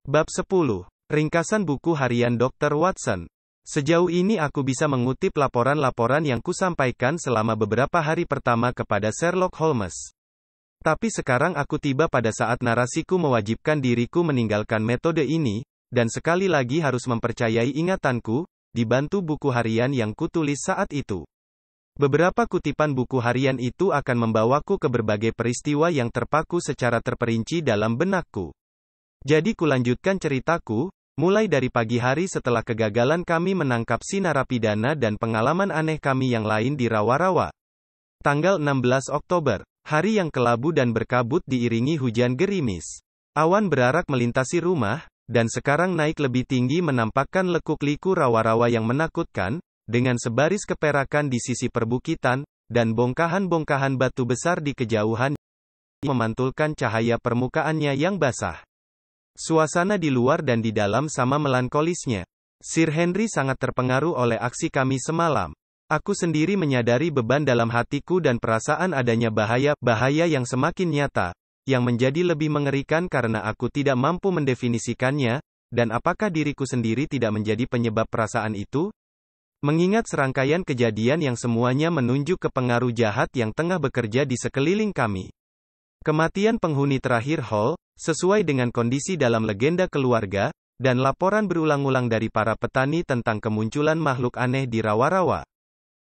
Bab 10. Ringkasan buku harian Dr. Watson. Sejauh ini aku bisa mengutip laporan-laporan yang kusampaikan selama beberapa hari pertama kepada Sherlock Holmes. Tapi sekarang aku tiba pada saat narasiku mewajibkan diriku meninggalkan metode ini, dan sekali lagi harus mempercayai ingatanku, dibantu buku harian yang kutulis saat itu. Beberapa kutipan buku harian itu akan membawaku ke berbagai peristiwa yang terpaku secara terperinci dalam benakku. Jadi kulanjutkan ceritaku, mulai dari pagi hari setelah kegagalan kami menangkap si narapidana dan pengalaman aneh kami yang lain di rawa-rawa. Tanggal 16 Oktober, hari yang kelabu dan berkabut diiringi hujan gerimis. Awan berarak melintasi rumah, dan sekarang naik lebih tinggi menampakkan lekuk-liku rawa-rawa yang menakutkan, dengan sebaris keperakan di sisi perbukitan, dan bongkahan-bongkahan batu besar di kejauhan, memantulkan cahaya permukaannya yang basah. Suasana di luar dan di dalam sama melankolisnya. Sir Henry sangat terpengaruh oleh aksi kami semalam. Aku sendiri menyadari beban dalam hatiku dan perasaan adanya bahaya yang semakin nyata, yang menjadi lebih mengerikan karena aku tidak mampu mendefinisikannya, dan apakah diriku sendiri tidak menjadi penyebab perasaan itu? Mengingat serangkaian kejadian yang semuanya menunjuk ke pengaruh jahat yang tengah bekerja di sekeliling kami. Kematian penghuni terakhir Hall, sesuai dengan kondisi dalam legenda keluarga, dan laporan berulang-ulang dari para petani tentang kemunculan makhluk aneh di rawa-rawa.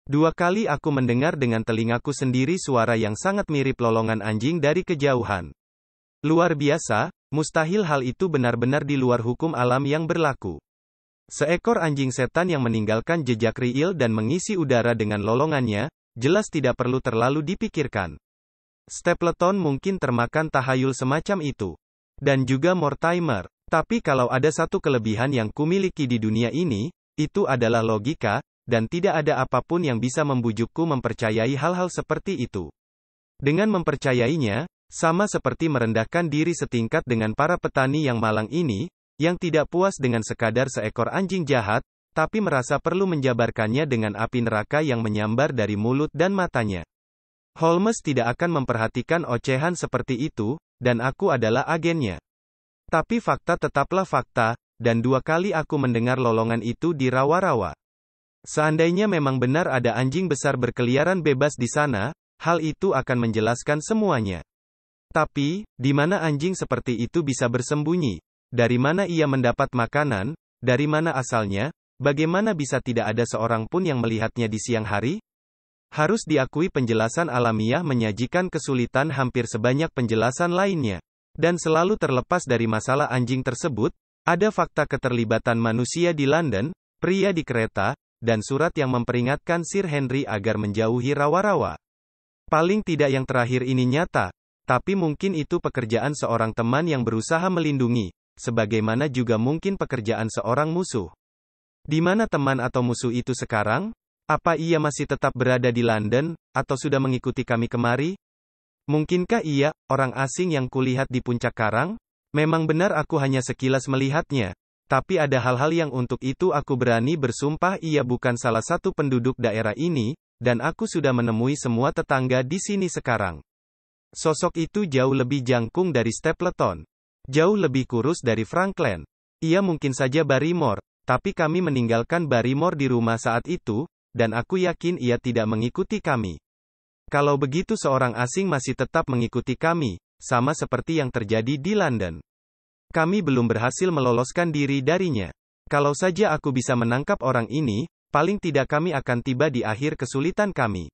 2 kali aku mendengar dengan telingaku sendiri suara yang sangat mirip lolongan anjing dari kejauhan. Luar biasa, mustahil hal itu benar-benar di luar hukum alam yang berlaku. Seekor anjing setan yang meninggalkan jejak riil dan mengisi udara dengan lolongannya, jelas tidak perlu terlalu dipikirkan. Stapleton mungkin termakan tahayul semacam itu. Dan juga Mortimer. Tapi kalau ada satu kelebihan yang kumiliki di dunia ini, itu adalah logika, dan tidak ada apapun yang bisa membujukku mempercayai hal-hal seperti itu. Dengan mempercayainya, sama seperti merendahkan diri setingkat dengan para petani yang malang ini, yang tidak puas dengan sekadar seekor anjing jahat, tapi merasa perlu menjabarkannya dengan api neraka yang menyambar dari mulut dan matanya. Holmes tidak akan memperhatikan ocehan seperti itu, dan aku adalah agennya. Tapi fakta tetaplah fakta, dan 2 kali aku mendengar lolongan itu di rawa-rawa. Seandainya memang benar ada anjing besar berkeliaran bebas di sana, hal itu akan menjelaskan semuanya. Tapi, di mana anjing seperti itu bisa bersembunyi? Dari mana ia mendapat makanan? Dari mana asalnya? Bagaimana bisa tidak ada seorang pun yang melihatnya di siang hari? Harus diakui penjelasan alamiah menyajikan kesulitan hampir sebanyak penjelasan lainnya. Dan selalu terlepas dari masalah anjing tersebut, ada fakta keterlibatan manusia di London, pria di kereta, dan surat yang memperingatkan Sir Henry agar menjauhi rawa-rawa. Paling tidak yang terakhir ini nyata, tapi mungkin itu pekerjaan seorang teman yang berusaha melindungi, sebagaimana juga mungkin pekerjaan seorang musuh. Di mana teman atau musuh itu sekarang? Apa ia masih tetap berada di London, atau sudah mengikuti kami kemari? Mungkinkah ia, orang asing yang kulihat di puncak karang? Memang benar aku hanya sekilas melihatnya, tapi ada hal-hal yang untuk itu aku berani bersumpah ia bukan salah satu penduduk daerah ini, dan aku sudah menemui semua tetangga di sini sekarang. Sosok itu jauh lebih jangkung dari Stapleton. Jauh lebih kurus dari Franklin. Ia mungkin saja Barrymore, tapi kami meninggalkan Barrymore di rumah saat itu, dan aku yakin ia tidak mengikuti kami. Kalau begitu seorang asing masih tetap mengikuti kami, sama seperti yang terjadi di London. Kami belum berhasil meloloskan diri darinya. Kalau saja aku bisa menangkap orang ini, paling tidak kami akan tiba di akhir kesulitan kami.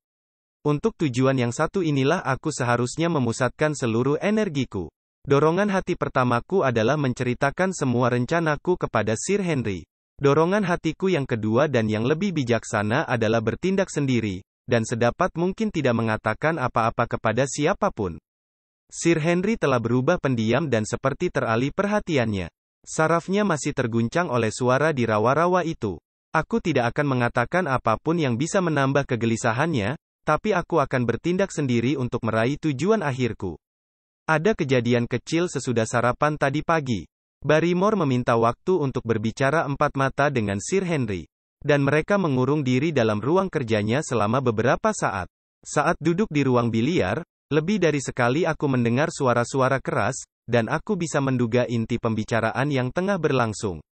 Untuk tujuan yang satu inilah aku seharusnya memusatkan seluruh energiku. Dorongan hati pertamaku adalah menceritakan semua rencanaku kepada Sir Henry. Dorongan hatiku yang kedua dan yang lebih bijaksana adalah bertindak sendiri, dan sedapat mungkin tidak mengatakan apa-apa kepada siapapun. Sir Henry telah berubah pendiam dan seperti teralih perhatiannya. Sarafnya masih terguncang oleh suara di rawa-rawa itu. Aku tidak akan mengatakan apapun yang bisa menambah kegelisahannya, tapi aku akan bertindak sendiri untuk meraih tujuan akhirku. Ada kejadian kecil sesudah sarapan tadi pagi. Barrymore meminta waktu untuk berbicara 4 mata dengan Sir Henry. Dan mereka mengurung diri dalam ruang kerjanya selama beberapa saat. Saat duduk di ruang biliar, lebih dari sekali aku mendengar suara-suara keras, dan aku bisa menduga inti pembicaraan yang tengah berlangsung.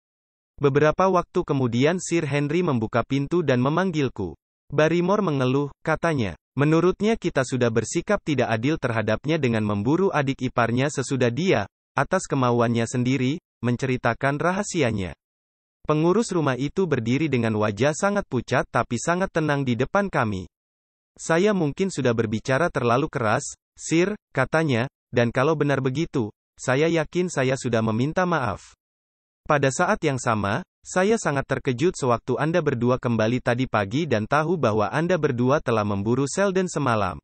Beberapa waktu kemudian Sir Henry membuka pintu dan memanggilku. Barrymore mengeluh, katanya. Menurutnya kita sudah bersikap tidak adil terhadapnya dengan memburu adik iparnya sesudah dia, atas kemauannya sendiri, menceritakan rahasianya. Pengurus rumah itu berdiri dengan wajah sangat pucat tapi sangat tenang di depan kami. Saya mungkin sudah berbicara terlalu keras, Sir, katanya, dan kalau benar begitu, saya yakin saya sudah meminta maaf. Pada saat yang sama, saya sangat terkejut sewaktu Anda berdua kembali tadi pagi dan tahu bahwa Anda berdua telah memburu Selden semalam.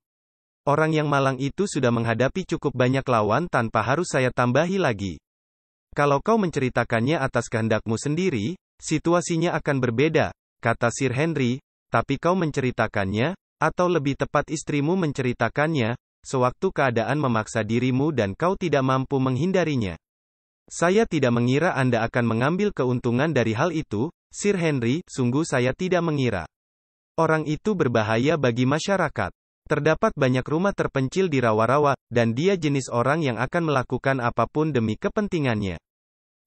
Orang yang malang itu sudah menghadapi cukup banyak lawan tanpa harus saya tambahi lagi. Kalau kau menceritakannya atas kehendakmu sendiri, situasinya akan berbeda, kata Sir Henry, tapi kau menceritakannya, atau lebih tepat istrimu menceritakannya, sewaktu keadaan memaksa dirimu dan kau tidak mampu menghindarinya. Saya tidak mengira Anda akan mengambil keuntungan dari hal itu, Sir Henry, sungguh saya tidak mengira. Orang itu berbahaya bagi masyarakat. Terdapat banyak rumah terpencil di rawa-rawa, dan dia jenis orang yang akan melakukan apapun demi kepentingannya.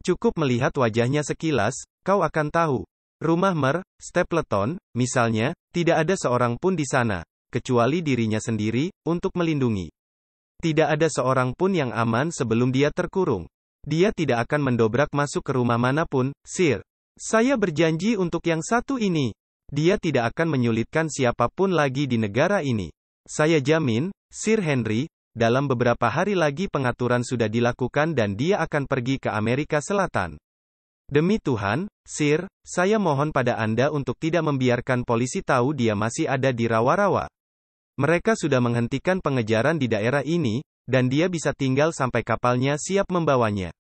Cukup melihat wajahnya sekilas, kau akan tahu. Rumah Mer, Stapleton, misalnya, tidak ada seorang pun di sana, kecuali dirinya sendiri, untuk melindungi. Tidak ada seorang pun yang aman sebelum dia terkurung. Dia tidak akan mendobrak masuk ke rumah manapun, Sir. Saya berjanji untuk yang satu ini. Dia tidak akan menyulitkan siapapun lagi di negara ini. Saya jamin, Sir Henry, dalam beberapa hari lagi pengaturan sudah dilakukan dan dia akan pergi ke Amerika Selatan. Demi Tuhan, Sir, saya mohon pada Anda untuk tidak membiarkan polisi tahu dia masih ada di rawa-rawa. Mereka sudah menghentikan pengejaran di daerah ini, dan dia bisa tinggal sampai kapalnya siap membawanya.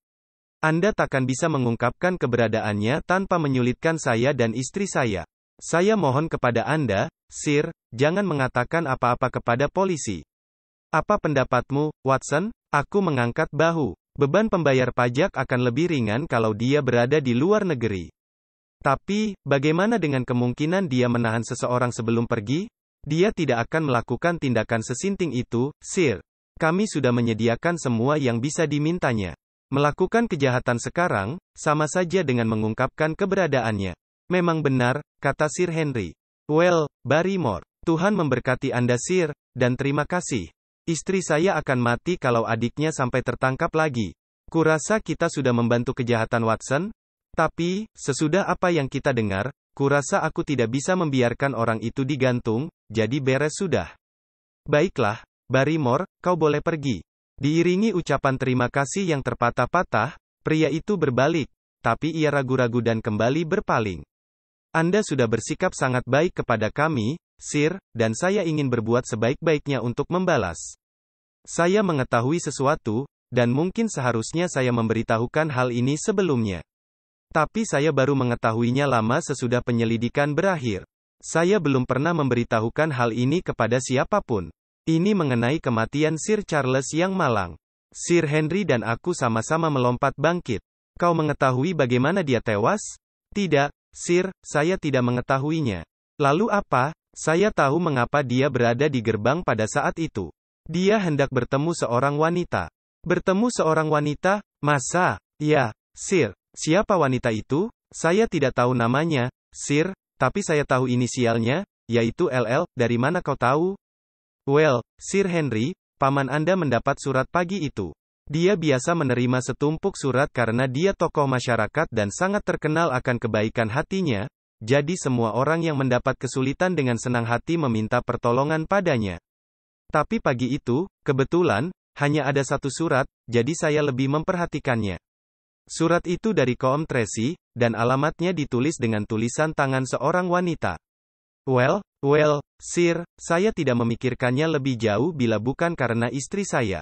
Anda takkan bisa mengungkapkan keberadaannya tanpa menyulitkan saya dan istri saya. Saya mohon kepada Anda, Sir, jangan mengatakan apa-apa kepada polisi. Apa pendapatmu, Watson? Aku mengangkat bahu. Beban pembayar pajak akan lebih ringan kalau dia berada di luar negeri. Tapi, bagaimana dengan kemungkinan dia menahan seseorang sebelum pergi? Dia tidak akan melakukan tindakan sesinting itu, Sir. Kami sudah menyediakan semua yang bisa dimintanya. Melakukan kejahatan sekarang, sama saja dengan mengungkapkan keberadaannya. Memang benar, kata Sir Henry. Well, Barrymore, Tuhan memberkati Anda Sir, dan terima kasih. Istri saya akan mati kalau adiknya sampai tertangkap lagi. Kurasa kita sudah membantu kejahatan Watson? Tapi, sesudah apa yang kita dengar, kurasa aku tidak bisa membiarkan orang itu digantung, jadi beres sudah. Baiklah, Barrymore, kau boleh pergi. Diiringi ucapan terima kasih yang terpatah-patah, pria itu berbalik, tapi ia ragu-ragu dan kembali berpaling. Anda sudah bersikap sangat baik kepada kami, Sir, dan saya ingin berbuat sebaik-baiknya untuk membalas. Saya mengetahui sesuatu, dan mungkin seharusnya saya memberitahukan hal ini sebelumnya. Tapi saya baru mengetahuinya lama sesudah penyelidikan berakhir. Saya belum pernah memberitahukan hal ini kepada siapapun. Ini mengenai kematian Sir Charles yang malang. Sir Henry dan aku sama-sama melompat bangkit. Kau mengetahui bagaimana dia tewas? Tidak, Sir, saya tidak mengetahuinya. Lalu apa? Saya tahu mengapa dia berada di gerbang pada saat itu. Dia hendak bertemu seorang wanita. Bertemu seorang wanita? Masa? Ya, Sir. Siapa wanita itu? Saya tidak tahu namanya, Sir, tapi saya tahu inisialnya, yaitu LL. Dari mana kau tahu? Well, Sir Henry, paman Anda mendapat surat pagi itu. Dia biasa menerima setumpuk surat karena dia tokoh masyarakat dan sangat terkenal akan kebaikan hatinya, jadi semua orang yang mendapat kesulitan dengan senang hati meminta pertolongan padanya. Tapi pagi itu, kebetulan, hanya ada satu surat, jadi saya lebih memperhatikannya. Surat itu dari Coombe Tracey, dan alamatnya ditulis dengan tulisan tangan seorang wanita. Well, Sir, saya tidak memikirkannya lebih jauh bila bukan karena istri saya.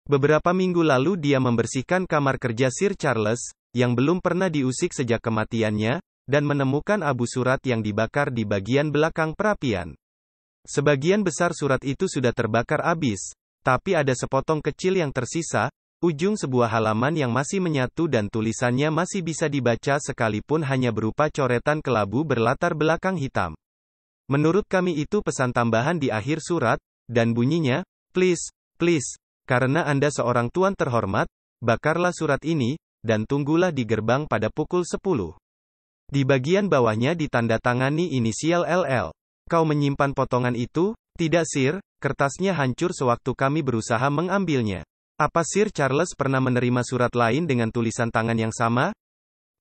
Beberapa minggu lalu dia membersihkan kamar kerja Sir Charles, yang belum pernah diusik sejak kematiannya, dan menemukan abu surat yang dibakar di bagian belakang perapian. Sebagian besar surat itu sudah terbakar habis, tapi ada sepotong kecil yang tersisa, ujung sebuah halaman yang masih menyatu dan tulisannya masih bisa dibaca sekalipun hanya berupa coretan kelabu berlatar belakang hitam. Menurut kami itu pesan tambahan di akhir surat, dan bunyinya, please, karena Anda seorang tuan terhormat, bakarlah surat ini, dan tunggulah di gerbang pada pukul 10. Di bagian bawahnya ditandatangani inisial LL. Kau menyimpan potongan itu? Tidak Sir, kertasnya hancur sewaktu kami berusaha mengambilnya. Apa Sir Charles pernah menerima surat lain dengan tulisan tangan yang sama?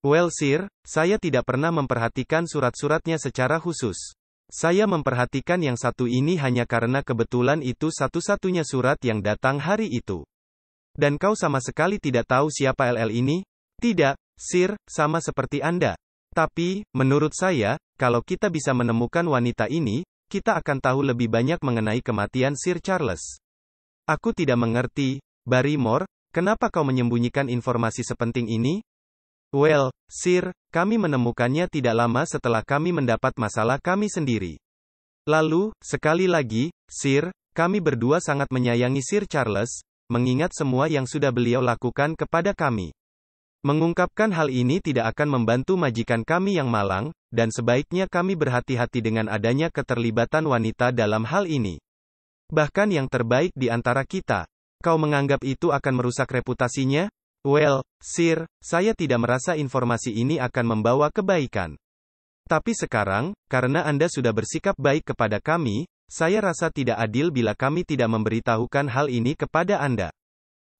Well Sir, saya tidak pernah memperhatikan surat-suratnya secara khusus. Saya memperhatikan yang satu ini hanya karena kebetulan itu satu-satunya surat yang datang hari itu. Dan kau sama sekali tidak tahu siapa LL ini? Tidak, Sir, sama seperti Anda. Tapi, menurut saya, kalau kita bisa menemukan wanita ini, kita akan tahu lebih banyak mengenai kematian Sir Charles. Aku tidak mengerti, Barrymore, kenapa kau menyembunyikan informasi sepenting ini? Well, Sir, kami menemukannya tidak lama setelah kami mendapat masalah kami sendiri. Lalu, sekali lagi, Sir, kami berdua sangat menyayangi Sir Charles, mengingat semua yang sudah beliau lakukan kepada kami. Mengungkapkan hal ini tidak akan membantu majikan kami yang malang, dan sebaiknya kami berhati-hati dengan adanya keterlibatan wanita dalam hal ini. Bahkan yang terbaik di antara kita. Kau menganggap itu akan merusak reputasinya? Well, Sir, saya tidak merasa informasi ini akan membawa kebaikan. Tapi sekarang, karena Anda sudah bersikap baik kepada kami, saya rasa tidak adil bila kami tidak memberitahukan hal ini kepada Anda.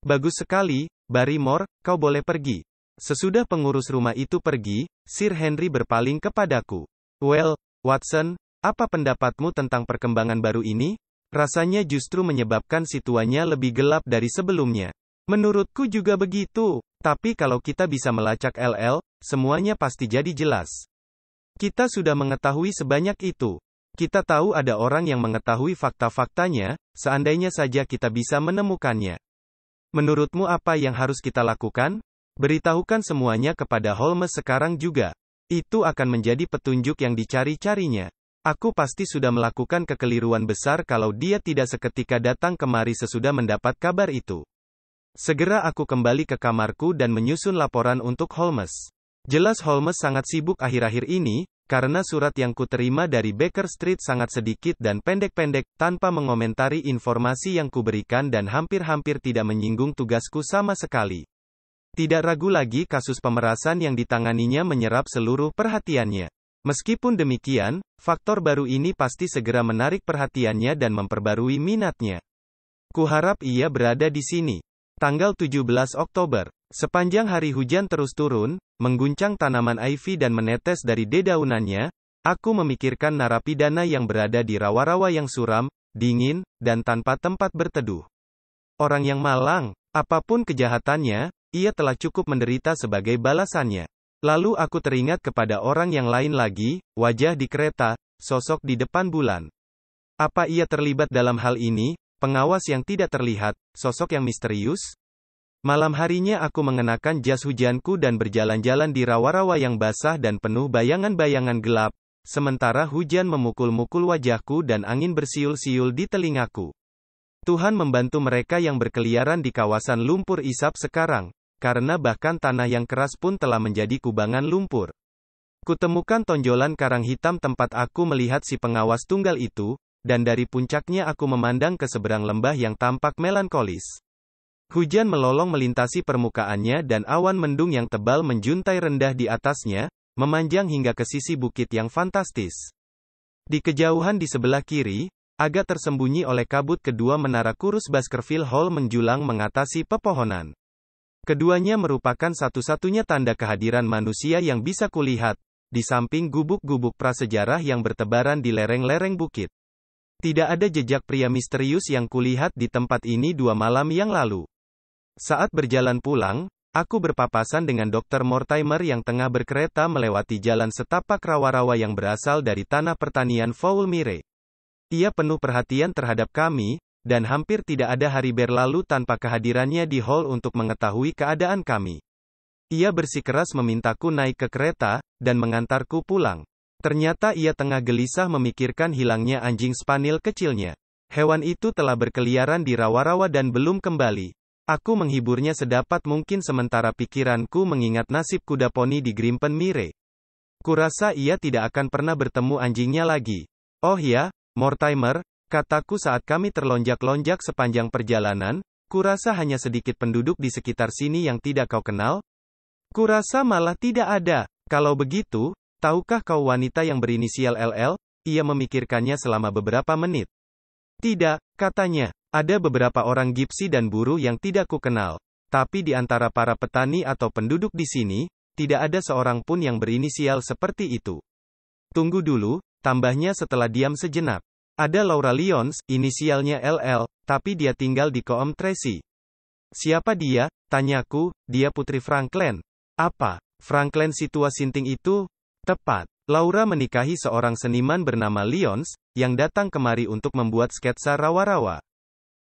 Bagus sekali, Barrymore, kau boleh pergi. Sesudah pengurus rumah itu pergi, Sir Henry berpaling kepadaku. Well, Watson, apa pendapatmu tentang perkembangan baru ini? Rasanya justru menyebabkan situasinya lebih gelap dari sebelumnya. Menurutku juga begitu, tapi kalau kita bisa melacak LL, semuanya pasti jadi jelas. Kita sudah mengetahui sebanyak itu. Kita tahu ada orang yang mengetahui fakta-faktanya, seandainya saja kita bisa menemukannya. Menurutmu apa yang harus kita lakukan? Beritahukan semuanya kepada Holmes sekarang juga. Itu akan menjadi petunjuk yang dicari-carinya. Aku pasti sudah melakukan kekeliruan besar kalau dia tidak seketika datang kemari sesudah mendapat kabar itu. Segera aku kembali ke kamarku dan menyusun laporan untuk Holmes. Jelas Holmes sangat sibuk akhir-akhir ini, karena surat yang kuterima dari Baker Street sangat sedikit dan pendek-pendek, tanpa mengomentari informasi yang kuberikan dan hampir-hampir tidak menyinggung tugasku sama sekali. Tidak ragu lagi kasus pemerasan yang ditanganinya menyerap seluruh perhatiannya. Meskipun demikian, faktor baru ini pasti segera menarik perhatiannya dan memperbarui minatnya. Kuharap ia berada di sini. Tanggal 17 Oktober. Sepanjang hari hujan terus turun, mengguncang tanaman ivy dan menetes dari dedaunannya, aku memikirkan narapidana yang berada di rawa-rawa yang suram, dingin, dan tanpa tempat berteduh. Orang yang malang, apapun kejahatannya, ia telah cukup menderita sebagai balasannya. Lalu aku teringat kepada orang yang lain lagi, wajah di kereta, sosok di depan bulan. Apa ia terlibat dalam hal ini? Pengawas yang tidak terlihat, sosok yang misterius? Malam harinya aku mengenakan jas hujanku dan berjalan-jalan di rawa-rawa yang basah dan penuh bayangan-bayangan gelap, sementara hujan memukul-mukul wajahku dan angin bersiul-siul di telingaku. Tuhan membantu mereka yang berkeliaran di kawasan lumpur isap sekarang, karena bahkan tanah yang keras pun telah menjadi kubangan lumpur. Kutemukan tonjolan karang hitam tempat aku melihat si pengawas tunggal itu, dan dari puncaknya aku memandang ke seberang lembah yang tampak melankolis. Hujan melolong melintasi permukaannya dan awan mendung yang tebal menjuntai rendah di atasnya, memanjang hingga ke sisi bukit yang fantastis. Di kejauhan di sebelah kiri, agak tersembunyi oleh kabut kedua menara kurus Baskerville Hall menjulang mengatasi pepohonan. Keduanya merupakan satu-satunya tanda kehadiran manusia yang bisa kulihat, di samping gubuk-gubuk prasejarah yang bertebaran di lereng-lereng bukit. Tidak ada jejak pria misterius yang kulihat di tempat ini 2 malam yang lalu. Saat berjalan pulang, aku berpapasan dengan Dr. Mortimer yang tengah berkereta melewati jalan setapak rawa-rawa yang berasal dari tanah pertanian Foul Mire. Ia penuh perhatian terhadap kami, dan hampir tidak ada hari berlalu tanpa kehadirannya di hall untuk mengetahui keadaan kami. Ia bersikeras memintaku naik ke kereta, dan mengantarku pulang. Ternyata ia tengah gelisah memikirkan hilangnya anjing Spaniel kecilnya. Hewan itu telah berkeliaran di rawa-rawa dan belum kembali. Aku menghiburnya sedapat mungkin sementara pikiranku mengingat nasib kuda poni di Grimpen Mire. Kurasa ia tidak akan pernah bertemu anjingnya lagi. Oh ya, Mortimer, kataku saat kami terlonjak-lonjak sepanjang perjalanan, Kurasa hanya sedikit penduduk di sekitar sini yang tidak kau kenal? Kurasa malah tidak ada. Kalau begitu, tahukah kau wanita yang berinisial LL? Ia memikirkannya selama beberapa menit. Tidak, katanya. Ada beberapa orang Gipsi dan buruh yang tidak ku kenal. Tapi di antara para petani atau penduduk di sini, tidak ada seorang pun yang berinisial seperti itu. Tunggu dulu, tambahnya setelah diam sejenak. Ada Laura Lyons, inisialnya LL, tapi dia tinggal di Coombe Tracey. Siapa dia? Tanyaku, dia putri Franklin. Apa? Franklin Situa Sinting itu? Tepat. Laura menikahi seorang seniman bernama Lyons, yang datang kemari untuk membuat sketsa rawa-rawa.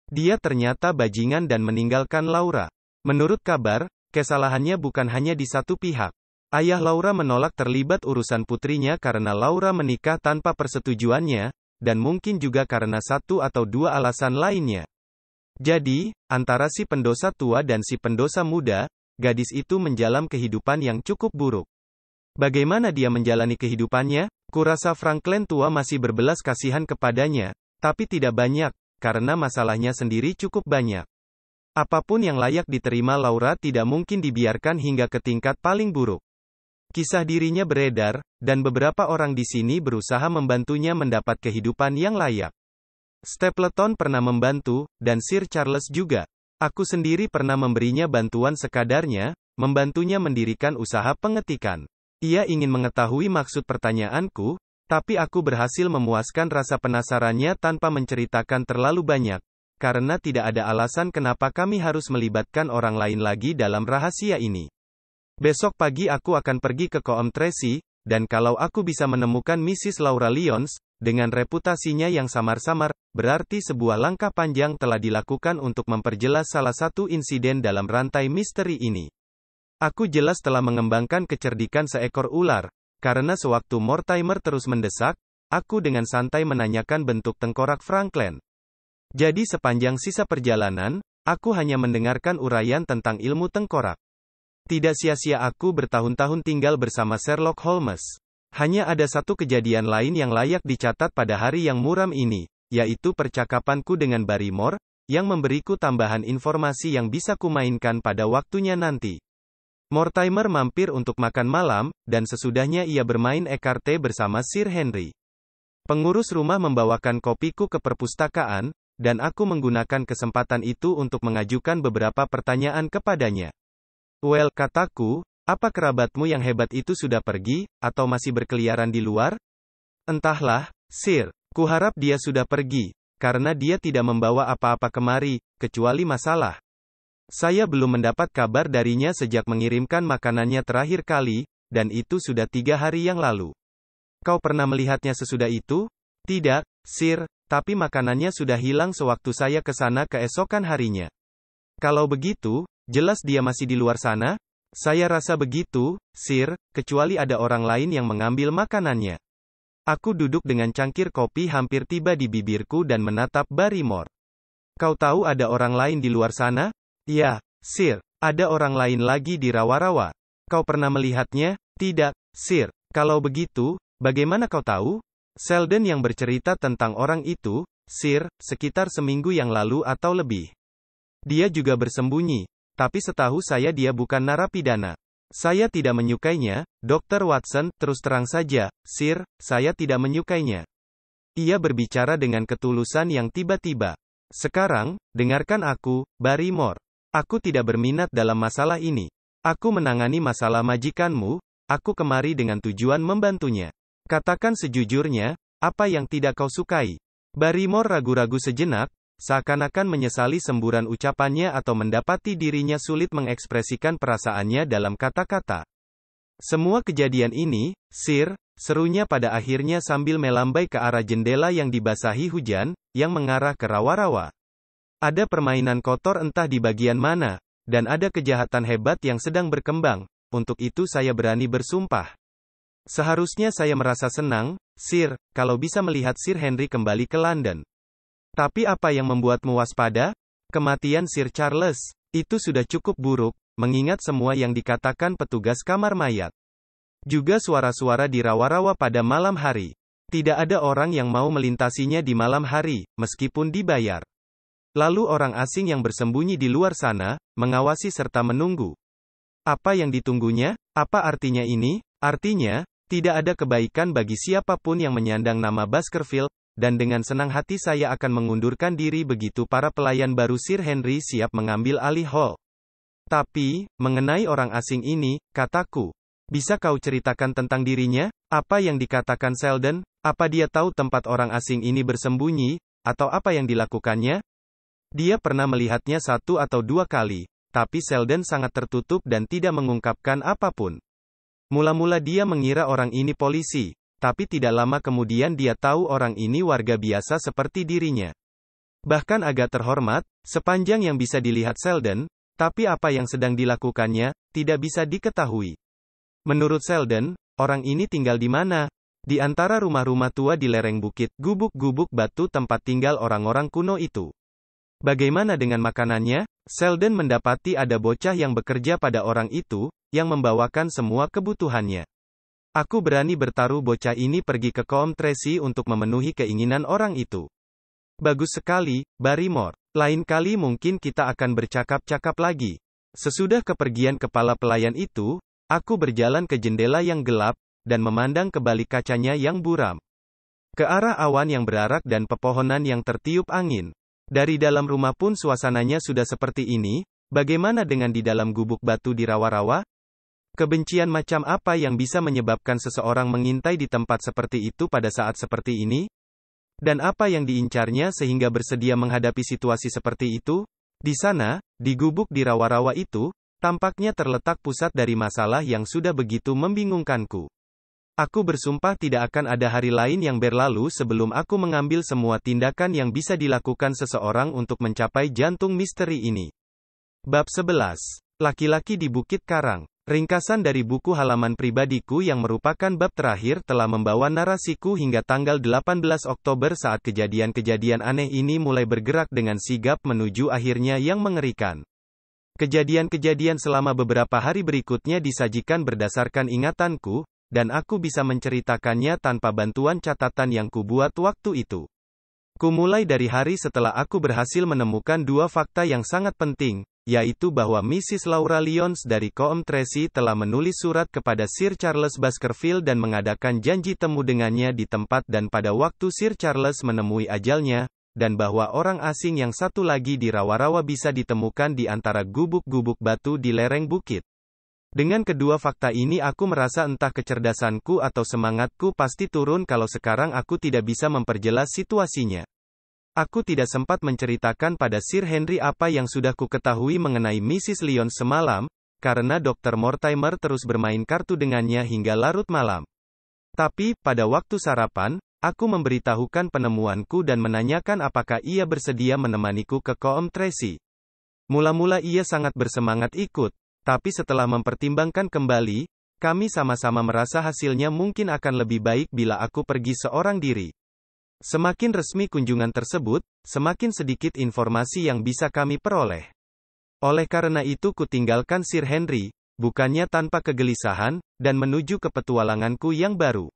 Dia ternyata bajingan dan meninggalkan Laura. Menurut kabar, kesalahannya bukan hanya di satu pihak. Ayah Laura menolak terlibat urusan putrinya karena Laura menikah tanpa persetujuannya, dan mungkin juga karena satu atau dua alasan lainnya. Jadi, antara si pendosa tua dan si pendosa muda, gadis itu menjalani kehidupan yang cukup buruk. Bagaimana dia menjalani kehidupannya? Kurasa Franklin tua masih berbelas kasihan kepadanya, tapi tidak banyak, karena masalahnya sendiri cukup banyak. Apapun yang layak diterima Laura tidak mungkin dibiarkan hingga ke tingkat paling buruk. Kisah dirinya beredar, dan beberapa orang di sini berusaha membantunya mendapat kehidupan yang layak. Stapleton pernah membantu, dan Sir Charles juga. Aku sendiri pernah memberinya bantuan sekadarnya, membantunya mendirikan usaha pengetikan. Ia ingin mengetahui maksud pertanyaanku, tapi aku berhasil memuaskan rasa penasarannya tanpa menceritakan terlalu banyak, karena tidak ada alasan kenapa kami harus melibatkan orang lain lagi dalam rahasia ini. Besok pagi aku akan pergi ke Coombe Tracey, dan kalau aku bisa menemukan Mrs. Laura Lyons, dengan reputasinya yang samar-samar, berarti sebuah langkah panjang telah dilakukan untuk memperjelas salah satu insiden dalam rantai misteri ini. Aku jelas telah mengembangkan kecerdikan seekor ular, karena sewaktu Mortimer terus mendesak, aku dengan santai menanyakan bentuk tengkorak Franklin. Jadi sepanjang sisa perjalanan, aku hanya mendengarkan uraian tentang ilmu tengkorak. Tidak sia-sia aku bertahun-tahun tinggal bersama Sherlock Holmes. Hanya ada satu kejadian lain yang layak dicatat pada hari yang muram ini, yaitu percakapanku dengan Barrymore, yang memberiku tambahan informasi yang bisa kumainkan pada waktunya nanti. Mortimer mampir untuk makan malam, dan sesudahnya ia bermain ekarte bersama Sir Henry. Pengurus rumah membawakan kopiku ke perpustakaan, dan aku menggunakan kesempatan itu untuk mengajukan beberapa pertanyaan kepadanya. Well, kataku, apa kerabatmu yang hebat itu sudah pergi, atau masih berkeliaran di luar? Entahlah, Sir. Kuharap dia sudah pergi, karena dia tidak membawa apa-apa kemari, kecuali masalah. Saya belum mendapat kabar darinya sejak mengirimkan makanannya terakhir kali, dan itu sudah 3 hari yang lalu. Kau pernah melihatnya sesudah itu? Tidak, Sir, tapi makanannya sudah hilang sewaktu saya ke sana keesokan harinya. Kalau begitu, jelas dia masih di luar sana? Saya rasa begitu, Sir, kecuali ada orang lain yang mengambil makanannya. Aku duduk dengan cangkir kopi hampir tiba di bibirku dan menatap Barrymore. Kau tahu ada orang lain di luar sana? Ya, Sir, ada orang lain lagi di rawa-rawa. Kau pernah melihatnya? Tidak, Sir. Kalau begitu, bagaimana kau tahu? Selden yang bercerita tentang orang itu, Sir, sekitar seminggu yang lalu atau lebih. Dia juga bersembunyi. Tapi setahu saya dia bukan narapidana. Saya tidak menyukainya, Dr. Watson, terus terang saja, Sir, saya tidak menyukainya. Ia berbicara dengan ketulusan yang tiba-tiba. Sekarang, dengarkan aku, Barrymore. Aku tidak berminat dalam masalah ini. Aku menangani masalah majikanmu, aku kemari dengan tujuan membantunya. Katakan sejujurnya, apa yang tidak kau sukai? Barrymore ragu-ragu sejenak, seakan-akan menyesali semburan ucapannya atau mendapati dirinya sulit mengekspresikan perasaannya dalam kata-kata. Semua kejadian ini, Sir, serunya pada akhirnya sambil melambai ke arah jendela yang dibasahi hujan, yang mengarah ke rawa-rawa. Ada permainan kotor entah di bagian mana, dan ada kejahatan hebat yang sedang berkembang, untuk itu saya berani bersumpah. Seharusnya saya merasa senang, Sir, kalau bisa melihat Sir Henry kembali ke London. Tapi apa yang membuatmu waspada? Kematian Sir Charles, itu sudah cukup buruk, mengingat semua yang dikatakan petugas kamar mayat. Juga suara-suara di rawa-rawa pada malam hari. Tidak ada orang yang mau melintasinya di malam hari, meskipun dibayar. Lalu orang asing yang bersembunyi di luar sana, mengawasi serta menunggu. Apa yang ditunggunya? Apa artinya ini? Artinya, tidak ada kebaikan bagi siapapun yang menyandang nama Baskerville, dan dengan senang hati saya akan mengundurkan diri begitu para pelayan baru Sir Henry siap mengambil alih hall. Tapi, mengenai orang asing ini, kataku. Bisa kau ceritakan tentang dirinya? Apa yang dikatakan Selden? Apa dia tahu tempat orang asing ini bersembunyi? Atau apa yang dilakukannya? Dia pernah melihatnya 1 atau 2 kali. Tapi Selden sangat tertutup dan tidak mengungkapkan apapun. Mula-mula dia mengira orang ini polisi, tapi tidak lama kemudian dia tahu orang ini warga biasa seperti dirinya. Bahkan agak terhormat, sepanjang yang bisa dilihat Selden, tapi apa yang sedang dilakukannya, tidak bisa diketahui. Menurut Selden, orang ini tinggal di mana? Di antara rumah-rumah tua di lereng bukit, gubuk-gubuk batu tempat tinggal orang-orang kuno itu. Bagaimana dengan makanannya? Selden mendapati ada bocah yang bekerja pada orang itu, yang membawakan semua kebutuhannya. Aku berani bertaruh bocah ini pergi ke Coombe Tracey untuk memenuhi keinginan orang itu. Bagus sekali, Barrymore. Lain kali mungkin kita akan bercakap-cakap lagi. Sesudah kepergian kepala pelayan itu, aku berjalan ke jendela yang gelap, dan memandang ke balik kacanya yang buram. Ke arah awan yang berarak dan pepohonan yang tertiup angin. Dari dalam rumah pun suasananya sudah seperti ini, bagaimana dengan di dalam gubuk batu di rawa-rawa? Kebencian macam apa yang bisa menyebabkan seseorang mengintai di tempat seperti itu pada saat seperti ini? Dan apa yang diincarnya sehingga bersedia menghadapi situasi seperti itu? Di sana, di gubuk di rawa-rawa itu, tampaknya terletak pusat dari masalah yang sudah begitu membingungkanku. Aku bersumpah tidak akan ada hari lain yang berlalu sebelum aku mengambil semua tindakan yang bisa dilakukan seseorang untuk mencapai jantung misteri ini. Bab 11. Laki-laki di Bukit Karang. Ringkasan dari buku halaman pribadiku yang merupakan bab terakhir telah membawa narasiku hingga tanggal 18 Oktober saat kejadian-kejadian aneh ini mulai bergerak dengan sigap menuju akhirnya yang mengerikan. Kejadian-kejadian selama beberapa hari berikutnya disajikan berdasarkan ingatanku, dan aku bisa menceritakannya tanpa bantuan catatan yang kubuat waktu itu. Kumulai dari hari setelah aku berhasil menemukan 2 fakta yang sangat penting, yaitu bahwa Mrs. Laura Lyons dari Coombe Tracey telah menulis surat kepada Sir Charles Baskerville dan mengadakan janji temu dengannya di tempat dan pada waktu Sir Charles menemui ajalnya, dan bahwa orang asing yang satu lagi di rawa-rawa bisa ditemukan di antara gubuk-gubuk batu di lereng bukit. Dengan kedua fakta ini aku merasa entah kecerdasanku atau semangatku pasti turun kalau sekarang aku tidak bisa memperjelas situasinya. Aku tidak sempat menceritakan pada Sir Henry apa yang sudah ku ketahui mengenai Mrs. Lyons semalam, karena Dr. Mortimer terus bermain kartu dengannya hingga larut malam. Tapi, pada waktu sarapan, aku memberitahukan penemuanku dan menanyakan apakah ia bersedia menemaniku ke Coombe Tracey. Mula-mula ia sangat bersemangat ikut. Tapi setelah mempertimbangkan kembali, kami sama-sama merasa hasilnya mungkin akan lebih baik bila aku pergi seorang diri. Semakin resmi kunjungan tersebut, semakin sedikit informasi yang bisa kami peroleh. Oleh karena itu kutinggalkan Sir Henry, bukannya tanpa kegelisahan, dan menuju ke petualanganku yang baru.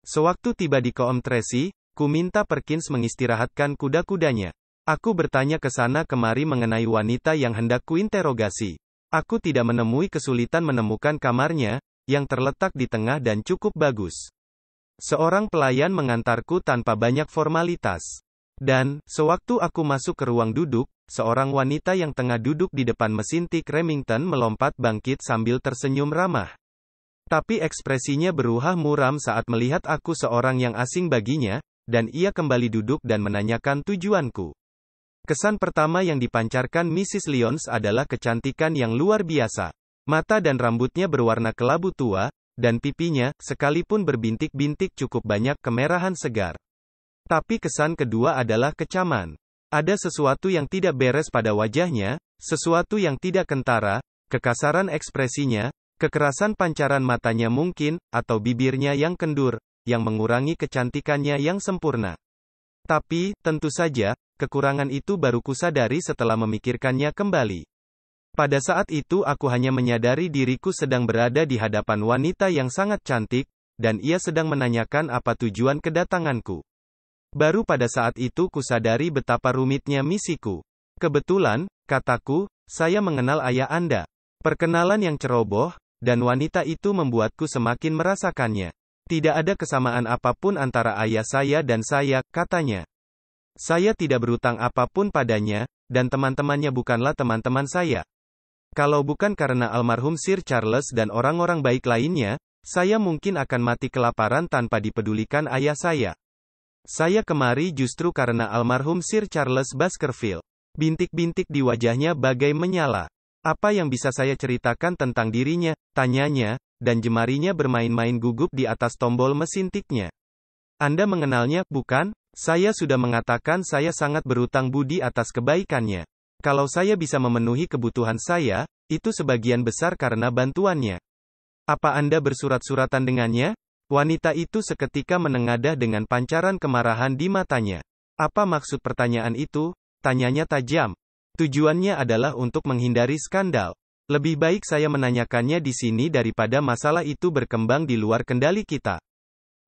Sewaktu tiba di Coombe Tracey, ku minta Perkins mengistirahatkan kuda-kudanya. Aku bertanya ke sana kemari mengenai wanita yang hendak kuinterogasi. Aku tidak menemui kesulitan menemukan kamarnya, yang terletak di tengah dan cukup bagus. Seorang pelayan mengantarku tanpa banyak formalitas. Dan, sewaktu aku masuk ke ruang duduk, seorang wanita yang tengah duduk di depan mesin tik Remington melompat bangkit sambil tersenyum ramah. Tapi ekspresinya berulah muram saat melihat aku seorang yang asing baginya, dan ia kembali duduk dan menanyakan tujuanku. Kesan pertama yang dipancarkan Mrs. Lyons adalah kecantikan yang luar biasa. Mata dan rambutnya berwarna kelabu tua, dan pipinya, sekalipun berbintik-bintik cukup banyak kemerahan segar. Tapi kesan kedua adalah kecaman. Ada sesuatu yang tidak beres pada wajahnya, sesuatu yang tidak kentara, kekasaran ekspresinya, kekerasan pancaran matanya mungkin, atau bibirnya yang kendur, yang mengurangi kecantikannya yang sempurna. Tapi, tentu saja, kekurangan itu baru kusadari setelah memikirkannya kembali. Pada saat itu aku hanya menyadari diriku sedang berada di hadapan wanita yang sangat cantik, dan ia sedang menanyakan apa tujuan kedatanganku. Baru pada saat itu kusadari betapa rumitnya misiku. Kebetulan, kataku, saya mengenal ayah Anda. Perkenalan yang ceroboh, dan wanita itu membuatku semakin merasakannya. Tidak ada kesamaan apapun antara ayah saya dan saya, katanya. Saya tidak berutang apapun padanya, dan teman-temannya bukanlah teman-teman saya. Kalau bukan karena almarhum Sir Charles dan orang-orang baik lainnya, saya mungkin akan mati kelaparan tanpa dipedulikan ayah saya. Saya kemari justru karena almarhum Sir Charles Baskerville. Bintik-bintik di wajahnya bagai menyala. Apa yang bisa saya ceritakan tentang dirinya, tanyanya, dan jemarinya bermain-main gugup di atas tombol mesin tiknya. Anda mengenalnya, bukan? Saya sudah mengatakan saya sangat berutang budi atas kebaikannya. Kalau saya bisa memenuhi kebutuhan saya, itu sebagian besar karena bantuannya. Apa Anda bersurat-suratan dengannya? Wanita itu seketika menengadah dengan pancaran kemarahan di matanya. Apa maksud pertanyaan itu? Tanyanya tajam. Tujuannya adalah untuk menghindari skandal. Lebih baik saya menanyakannya di sini daripada masalah itu berkembang di luar kendali kita.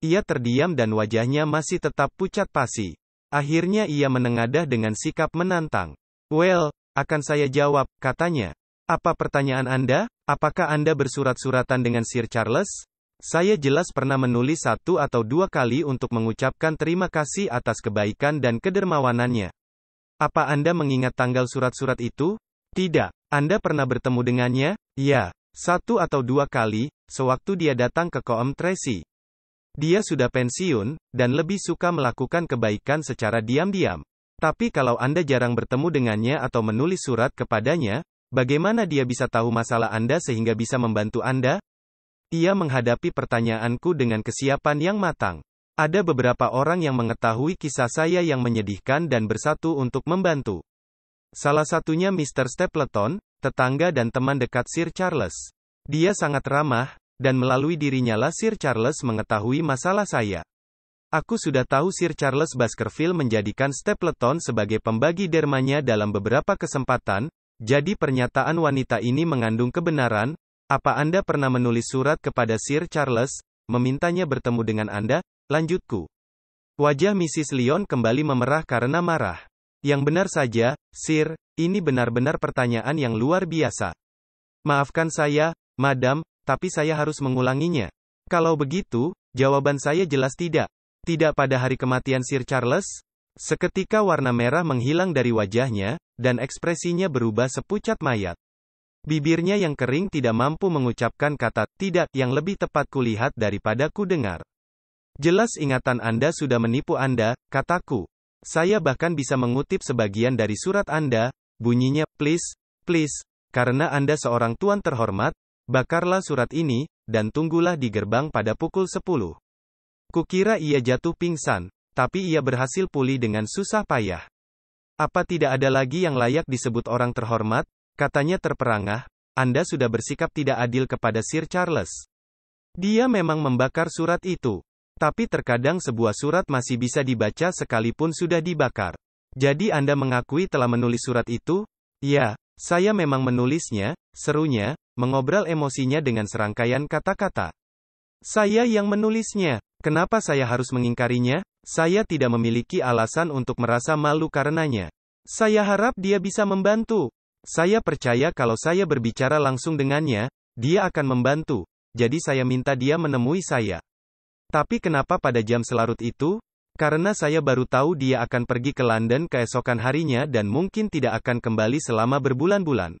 Ia terdiam dan wajahnya masih tetap pucat pasi. Akhirnya ia menengadah dengan sikap menantang. Well, akan saya jawab, katanya. Apa pertanyaan Anda? Apakah Anda bersurat-suratan dengan Sir Charles? Saya jelas pernah menulis 1 atau 2 kali untuk mengucapkan terima kasih atas kebaikan dan kedermawanannya. Apa Anda mengingat tanggal surat-surat itu? Tidak. Anda pernah bertemu dengannya? Ya, 1 atau 2 kali, sewaktu dia datang ke Coombe Tracey. Dia sudah pensiun, dan lebih suka melakukan kebaikan secara diam-diam. Tapi kalau Anda jarang bertemu dengannya atau menulis surat kepadanya, bagaimana dia bisa tahu masalah Anda sehingga bisa membantu Anda? Ia menghadapi pertanyaanku dengan kesiapan yang matang. Ada beberapa orang yang mengetahui kisah saya yang menyedihkan dan bersatu untuk membantu. Salah satunya Mr. Stapleton, tetangga dan teman dekat Sir Charles. Dia sangat ramah, dan melalui dirinya lah Sir Charles mengetahui masalah saya. Aku sudah tahu Sir Charles Baskerville menjadikan Stapleton sebagai pembagi dermanya dalam beberapa kesempatan, jadi pernyataan wanita ini mengandung kebenaran. Apa Anda pernah menulis surat kepada Sir Charles, memintanya bertemu dengan Anda? Lanjutku. Wajah Mrs. Lyon kembali memerah karena marah. Yang benar saja, Sir, ini benar-benar pertanyaan yang luar biasa. Maafkan saya, Madam, tapi saya harus mengulanginya. Kalau begitu, jawaban saya jelas tidak. Tidak pada hari kematian Sir Charles? Seketika warna merah menghilang dari wajahnya, dan ekspresinya berubah sepucat mayat. Bibirnya yang kering tidak mampu mengucapkan kata tidak yang lebih tepat kulihat daripada ku dengar. Jelas ingatan Anda sudah menipu Anda, kataku. Saya bahkan bisa mengutip sebagian dari surat Anda, bunyinya, please, karena Anda seorang tuan terhormat, bakarlah surat ini, dan tunggulah di gerbang pada pukul 10. Kukira ia jatuh pingsan, tapi ia berhasil pulih dengan susah payah. Apa tidak ada lagi yang layak disebut orang terhormat? Katanya terperangah, Anda sudah bersikap tidak adil kepada Sir Charles. Dia memang membakar surat itu. Tapi terkadang sebuah surat masih bisa dibaca sekalipun sudah dibakar. Jadi Anda mengakui telah menulis surat itu? Ya, saya memang menulisnya, serunya, mengobrol emosinya dengan serangkaian kata-kata. Saya yang menulisnya. Kenapa saya harus mengingkarinya? Saya tidak memiliki alasan untuk merasa malu karenanya. Saya harap dia bisa membantu. Saya percaya kalau saya berbicara langsung dengannya, dia akan membantu. Jadi saya minta dia menemui saya. Tapi kenapa pada jam selarut itu? Karena saya baru tahu dia akan pergi ke London keesokan harinya dan mungkin tidak akan kembali selama berbulan-bulan.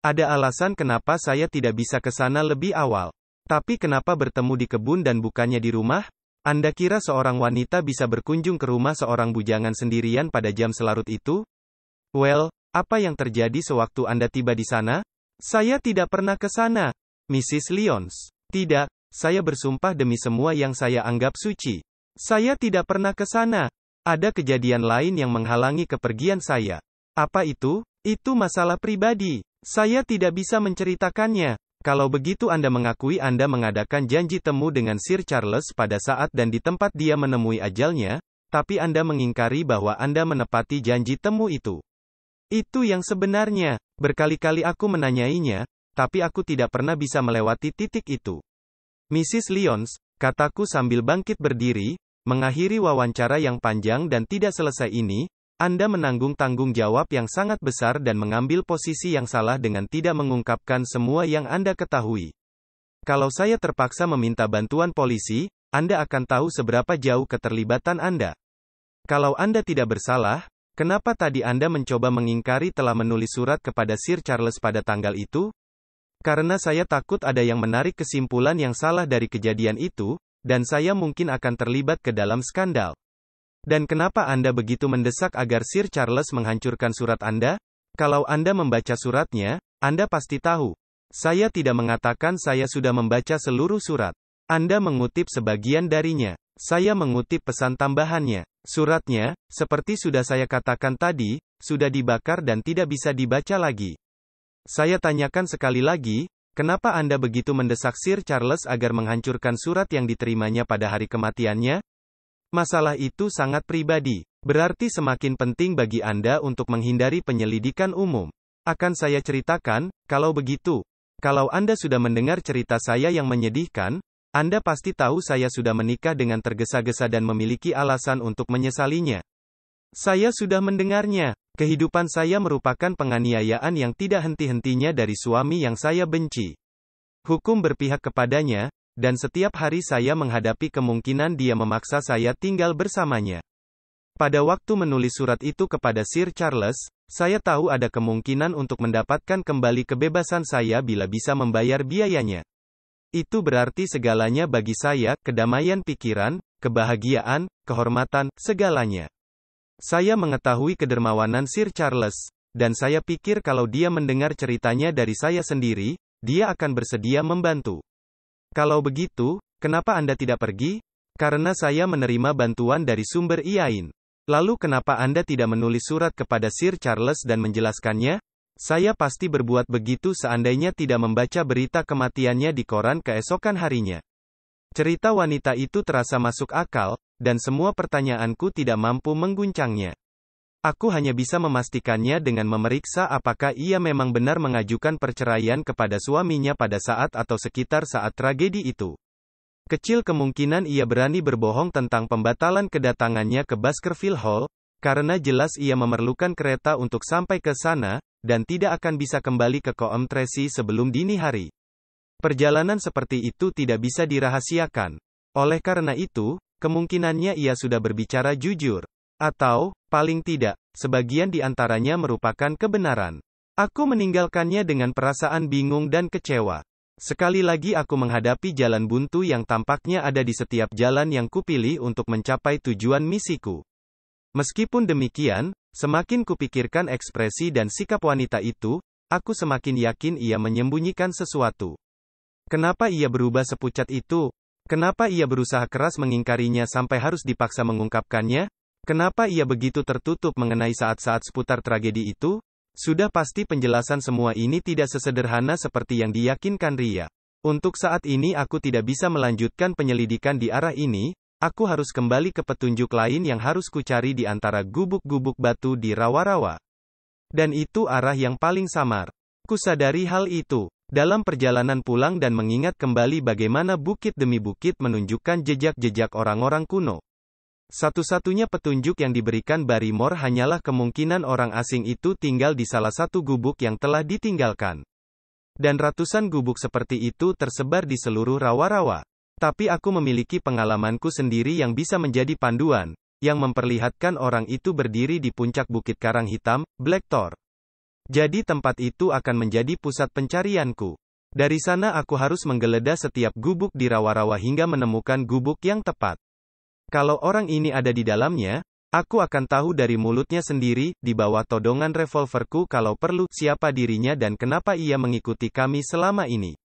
Ada alasan kenapa saya tidak bisa ke sana lebih awal. Tapi kenapa bertemu di kebun dan bukannya di rumah? Anda kira seorang wanita bisa berkunjung ke rumah seorang bujangan sendirian pada jam selarut itu? Well, apa yang terjadi sewaktu Anda tiba di sana? Saya tidak pernah ke sana. Mrs. Lyons. Tidak. Saya bersumpah demi semua yang saya anggap suci. Saya tidak pernah ke sana. Ada kejadian lain yang menghalangi kepergian saya. Apa itu? Itu masalah pribadi. Saya tidak bisa menceritakannya. Kalau begitu Anda mengakui Anda mengadakan janji temu dengan Sir Charles pada saat dan di tempat dia menemui ajalnya, tapi Anda mengingkari bahwa Anda menepati janji temu itu. Itu yang sebenarnya. Berkali-kali aku menanyainya, tapi aku tidak pernah bisa melewati titik itu. Mrs. Lyons, kataku sambil bangkit berdiri, mengakhiri wawancara yang panjang dan tidak selesai ini, Anda menanggung tanggung jawab yang sangat besar dan mengambil posisi yang salah dengan tidak mengungkapkan semua yang Anda ketahui. Kalau saya terpaksa meminta bantuan polisi, Anda akan tahu seberapa jauh keterlibatan Anda. Kalau Anda tidak bersalah, kenapa tadi Anda mencoba mengingkari telah menulis surat kepada Sir Charles pada tanggal itu? Karena saya takut ada yang menarik kesimpulan yang salah dari kejadian itu, dan saya mungkin akan terlibat ke dalam skandal. Dan kenapa Anda begitu mendesak agar Sir Charles menghancurkan surat Anda? Kalau Anda membaca suratnya, Anda pasti tahu. Saya tidak mengatakan saya sudah membaca seluruh surat. Anda mengutip sebagian darinya. Saya mengutip pesan tambahannya. Suratnya, seperti sudah saya katakan tadi, sudah dibakar dan tidak bisa dibaca lagi. Saya tanyakan sekali lagi, kenapa Anda begitu mendesak Sir Charles agar menghancurkan surat yang diterimanya pada hari kematiannya? Masalah itu sangat pribadi. Berarti semakin penting bagi Anda untuk menghindari penyelidikan umum. Akan saya ceritakan, kalau begitu. Kalau Anda sudah mendengar cerita saya yang menyedihkan, Anda pasti tahu saya sudah menikah dengan tergesa-gesa dan memiliki alasan untuk menyesalinya. Saya sudah mendengarnya. Kehidupan saya merupakan penganiayaan yang tidak henti-hentinya dari suami yang saya benci. Hukum berpihak kepadanya, dan setiap hari saya menghadapi kemungkinan dia memaksa saya tinggal bersamanya. Pada waktu menulis surat itu kepada Sir Charles, saya tahu ada kemungkinan untuk mendapatkan kembali kebebasan saya bila bisa membayar biayanya. Itu berarti segalanya bagi saya, kedamaian pikiran, kebahagiaan, kehormatan, segalanya. Saya mengetahui kedermawanan Sir Charles, dan saya pikir kalau dia mendengar ceritanya dari saya sendiri, dia akan bersedia membantu. Kalau begitu, kenapa Anda tidak pergi? Karena saya menerima bantuan dari sumber lain. Lalu kenapa Anda tidak menulis surat kepada Sir Charles dan menjelaskannya? Saya pasti berbuat begitu seandainya tidak membaca berita kematiannya di koran keesokan harinya. Cerita wanita itu terasa masuk akal, dan semua pertanyaanku tidak mampu mengguncangnya. Aku hanya bisa memastikannya dengan memeriksa apakah ia memang benar mengajukan perceraian kepada suaminya pada saat atau sekitar saat tragedi itu. Kecil kemungkinan ia berani berbohong tentang pembatalan kedatangannya ke Baskerville Hall, karena jelas ia memerlukan kereta untuk sampai ke sana, dan tidak akan bisa kembali ke Coombe Tracey sebelum dini hari. Perjalanan seperti itu tidak bisa dirahasiakan. Oleh karena itu, kemungkinannya ia sudah berbicara jujur. Atau, paling tidak, sebagian di antaranya merupakan kebenaran. Aku meninggalkannya dengan perasaan bingung dan kecewa. Sekali lagi aku menghadapi jalan buntu yang tampaknya ada di setiap jalan yang kupilih untuk mencapai tujuan misiku. Meskipun demikian, semakin kupikirkan ekspresi dan sikap wanita itu, aku semakin yakin ia menyembunyikan sesuatu. Kenapa ia berubah sepucat itu? Kenapa ia berusaha keras mengingkarinya sampai harus dipaksa mengungkapkannya? Kenapa ia begitu tertutup mengenai saat-saat seputar tragedi itu? Sudah pasti penjelasan semua ini tidak sesederhana seperti yang diyakinkan Ria. Untuk saat ini aku tidak bisa melanjutkan penyelidikan di arah ini, aku harus kembali ke petunjuk lain yang harus kucari di antara gubuk-gubuk batu di rawa-rawa. Dan itu arah yang paling samar. Kusadari hal itu. Dalam perjalanan pulang dan mengingat kembali bagaimana bukit demi bukit menunjukkan jejak-jejak orang-orang kuno. Satu-satunya petunjuk yang diberikan Barrymore hanyalah kemungkinan orang asing itu tinggal di salah satu gubuk yang telah ditinggalkan. Dan ratusan gubuk seperti itu tersebar di seluruh rawa-rawa. Tapi aku memiliki pengalamanku sendiri yang bisa menjadi panduan, yang memperlihatkan orang itu berdiri di puncak Bukit Karang Hitam, Black Tor. Jadi tempat itu akan menjadi pusat pencarianku. Dari sana aku harus menggeledah setiap gubuk di rawa-rawa hingga menemukan gubuk yang tepat. Kalau orang ini ada di dalamnya, aku akan tahu dari mulutnya sendiri, di bawah todongan revolverku kalau perlu, siapa dirinya dan kenapa ia mengikuti kami selama ini.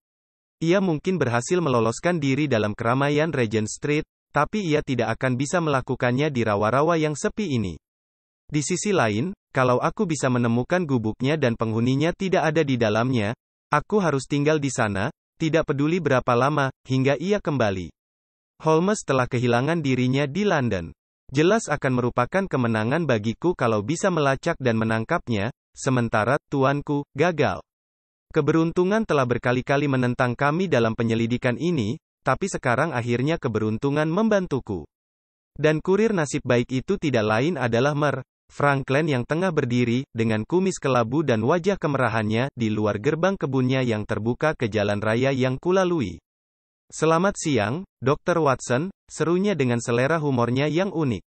Ia mungkin berhasil meloloskan diri dalam keramaian Regent Street, tapi ia tidak akan bisa melakukannya di rawa-rawa yang sepi ini. Di sisi lain, kalau aku bisa menemukan gubuknya dan penghuninya tidak ada di dalamnya, aku harus tinggal di sana, tidak peduli berapa lama, hingga ia kembali. Holmes telah kehilangan dirinya di London. Jelas akan merupakan kemenangan bagiku kalau bisa melacak dan menangkapnya, sementara tuanku gagal. Keberuntungan telah berkali-kali menentang kami dalam penyelidikan ini, tapi sekarang akhirnya keberuntungan membantuku. Dan kurir nasib baik itu tidak lain adalah Mer. Franklin yang tengah berdiri, dengan kumis kelabu dan wajah kemerahannya, di luar gerbang kebunnya yang terbuka ke jalan raya yang kulalui. "Selamat siang, Dr. Watson," serunya dengan selera humornya yang unik.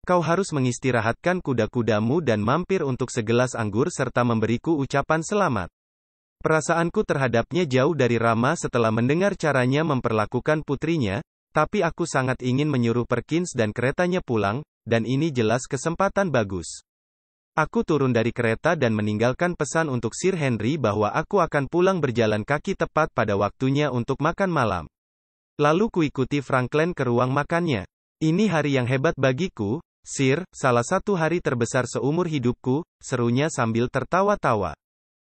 "Kau harus mengistirahatkan kuda-kudamu dan mampir untuk segelas anggur serta memberiku ucapan selamat." Perasaanku terhadapnya jauh dari ramah setelah mendengar caranya memperlakukan putrinya, tapi aku sangat ingin menyuruh Perkins dan keretanya pulang, dan ini jelas kesempatan bagus. Aku turun dari kereta dan meninggalkan pesan untuk Sir Henry bahwa aku akan pulang berjalan kaki tepat pada waktunya untuk makan malam. Lalu kuikuti Franklin ke ruang makannya. "Ini hari yang hebat bagiku, Sir, salah satu hari terbesar seumur hidupku," serunya sambil tertawa-tawa.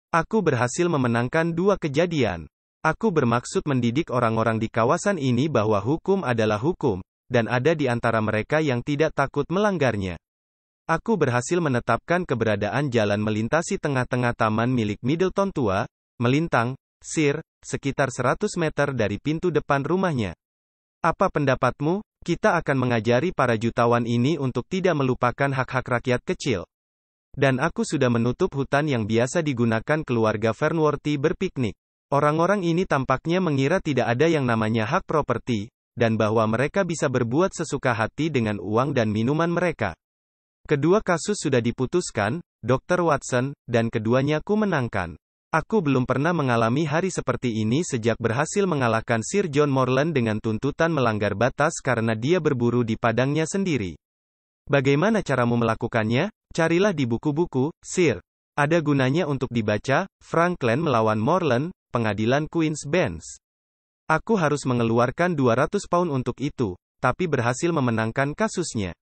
"Aku berhasil memenangkan 2 kejadian. Aku bermaksud mendidik orang-orang di kawasan ini bahwa hukum adalah hukum, dan ada di antara mereka yang tidak takut melanggarnya. Aku berhasil menetapkan keberadaan jalan melintasi tengah-tengah taman milik Middleton tua, melintang, Sir, sekitar 100 meter dari pintu depan rumahnya. Apa pendapatmu? Kita akan mengajari para jutawan ini untuk tidak melupakan hak-hak rakyat kecil. Dan aku sudah menutup hutan yang biasa digunakan keluarga Fernworthy berpiknik. Orang-orang ini tampaknya mengira tidak ada yang namanya hak properti, dan bahwa mereka bisa berbuat sesuka hati dengan uang dan minuman mereka. Kedua kasus sudah diputuskan, Dr. Watson, dan keduanya ku menangkan. Aku belum pernah mengalami hari seperti ini sejak berhasil mengalahkan Sir John Morland dengan tuntutan melanggar batas karena dia berburu di padangnya sendiri. Bagaimana caramu melakukannya? Carilah di buku-buku, Sir. Ada gunanya untuk dibaca. Franklin melawan Morland, Pengadilan Queen's Bench. Aku harus mengeluarkan 200 pound untuk itu, tapi berhasil memenangkan kasusnya.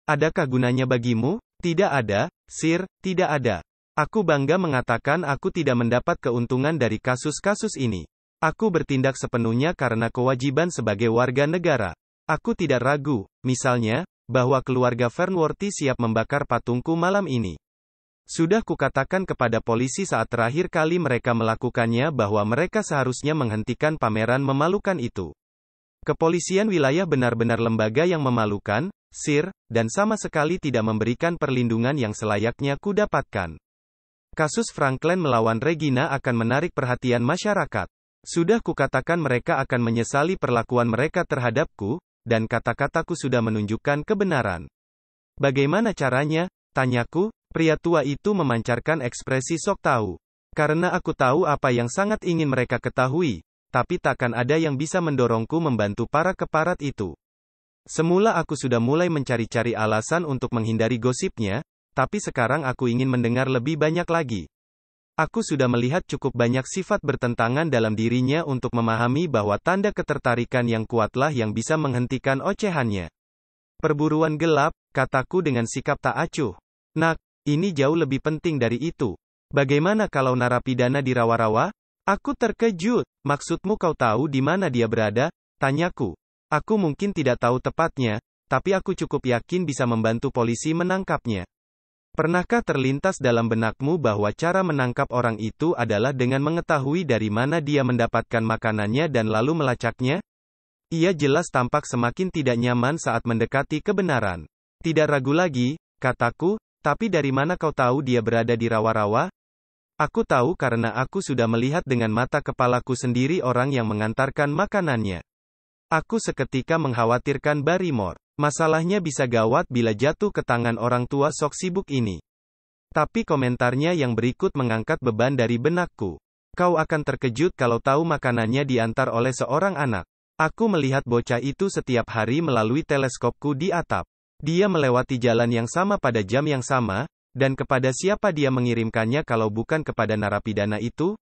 Adakah gunanya bagimu? Tidak ada, Sir, tidak ada. Aku bangga mengatakan aku tidak mendapat keuntungan dari kasus-kasus ini. Aku bertindak sepenuhnya karena kewajiban sebagai warga negara. Aku tidak ragu, misalnya, bahwa keluarga Fernworthy siap membakar patungku malam ini. Sudah kukatakan kepada polisi saat terakhir kali mereka melakukannya bahwa mereka seharusnya menghentikan pameran memalukan itu. Kepolisian wilayah benar-benar lembaga yang memalukan, Sir, dan sama sekali tidak memberikan perlindungan yang selayaknya kudapatkan. Kasus Franklin melawan Regina akan menarik perhatian masyarakat. Sudah kukatakan mereka akan menyesali perlakuan mereka terhadapku, dan kata-kataku sudah menunjukkan kebenaran. Bagaimana caranya? Tanyaku. Pria tua itu memancarkan ekspresi sok tahu. Karena aku tahu apa yang sangat ingin mereka ketahui, tapi takkan ada yang bisa mendorongku membantu para keparat itu. Semula aku sudah mulai mencari-cari alasan untuk menghindari gosipnya, tapi sekarang aku ingin mendengar lebih banyak lagi. Aku sudah melihat cukup banyak sifat bertentangan dalam dirinya untuk memahami bahwa tanda ketertarikan yang kuatlah yang bisa menghentikan ocehannya. "Perburuan gelap," kataku dengan sikap tak acuh. "Nak, ini jauh lebih penting dari itu. Bagaimana kalau narapidana di rawa-rawa?" Aku terkejut. "Maksudmu kau tahu di mana dia berada?" tanyaku. Aku mungkin tidak tahu tepatnya, tapi aku cukup yakin bisa membantu polisi menangkapnya. Pernahkah terlintas dalam benakmu bahwa cara menangkap orang itu adalah dengan mengetahui dari mana dia mendapatkan makanannya dan lalu melacaknya? Ia jelas tampak semakin tidak nyaman saat mendekati kebenaran. "Tidak ragu lagi," kataku. "Tapi dari mana kau tahu dia berada di rawa-rawa?" "Aku tahu karena aku sudah melihat dengan mata kepalaku sendiri orang yang mengantarkan makanannya." Aku seketika mengkhawatirkan Barrymore. Masalahnya bisa gawat bila jatuh ke tangan orang tua sok sibuk ini. Tapi komentarnya yang berikut mengangkat beban dari benakku. "Kau akan terkejut kalau tahu makanannya diantar oleh seorang anak. Aku melihat bocah itu setiap hari melalui teleskopku di atap. Dia melewati jalan yang sama pada jam yang sama, dan kepada siapa dia mengirimkannya kalau bukan kepada narapidana itu?